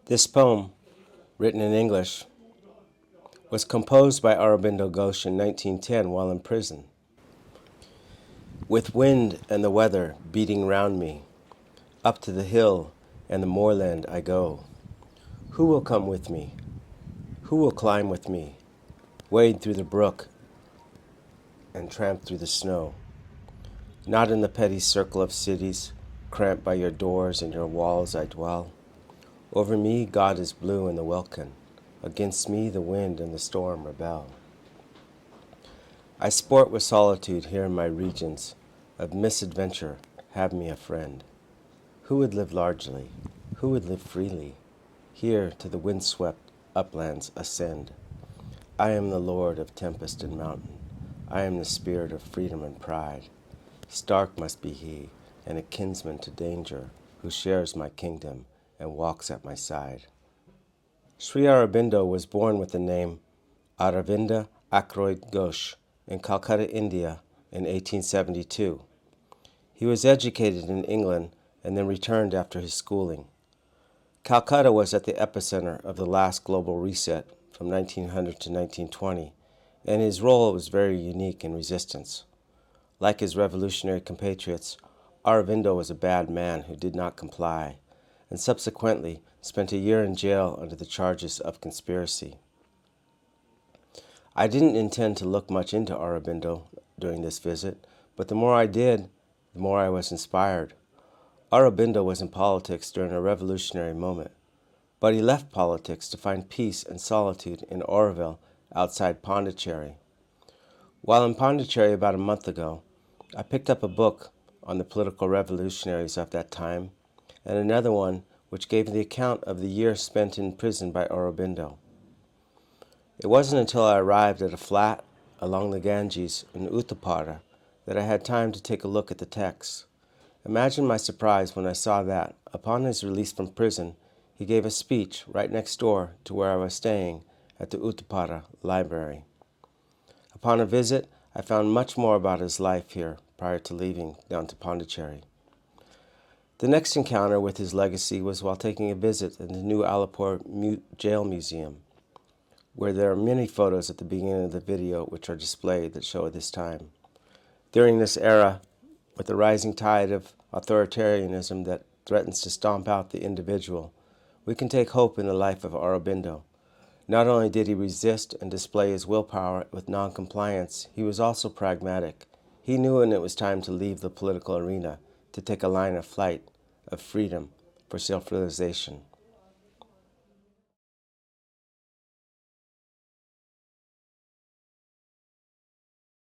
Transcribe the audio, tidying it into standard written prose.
This poem, written in English, was composed by Aurobindo Ghosh in 1910 while in prison. With wind and the weather beating round me, up to the hill and the moorland I go. Who will come with me? Who will climb with me? Wade through the brook and tramp through the snow. Not in the petty circle of cities, cramped by your doors and your walls I dwell. Over me God is blue in the welkin, against me the wind and the storm rebel. I sport with solitude here in my regions of misadventure, have me a friend. Who would live largely? Who would live freely? Here to the windswept uplands ascend. I am the Lord of tempest and mountain. I am the spirit of freedom and pride. Stark must be he, and a kinsman to danger, who shares my kingdom and walks at my side. Sri Aurobindo was born with the name Aurobindo Akroyd Ghosh in Calcutta, India in 1872. He was educated in England and then returned after his schooling. Calcutta was at the epicenter of the last global reset from 1900 to 1920, and his role was very unique in resistance. Like his revolutionary compatriots, Aurobindo was a bad man who did not comply, and subsequently spent a year in jail under the charges of conspiracy. I didn't intend to look much into Aurobindo during this visit, but the more I did, the more I was inspired. Aurobindo was in politics during a revolutionary moment, but he left politics to find peace and solitude in Auroville outside Pondicherry. While in Pondicherry about a month ago, I picked up a book on the political revolutionaries of that time, and another one which gave the account of the year spent in prison by Aurobindo. It wasn't until I arrived at a flat along the Ganges in Uttarakhand that I had time to take a look at the text. Imagine my surprise when I saw that, upon his release from prison, he gave a speech right next door to where I was staying at the Uttarakhand Library. Upon a visit, I found much more about his life here prior to leaving down to Pondicherry. The next encounter with his legacy was while taking a visit at the new Alipur Jail Museum, where there are many photos at the beginning of the video which are displayed that show this time. During this era, with the rising tide of authoritarianism that threatens to stomp out the individual, we can take hope in the life of Aurobindo. Not only did he resist and display his willpower with non-compliance, he was also pragmatic. He knew when it was time to leave the political arena, to take a line of flight, of freedom, for self-realization.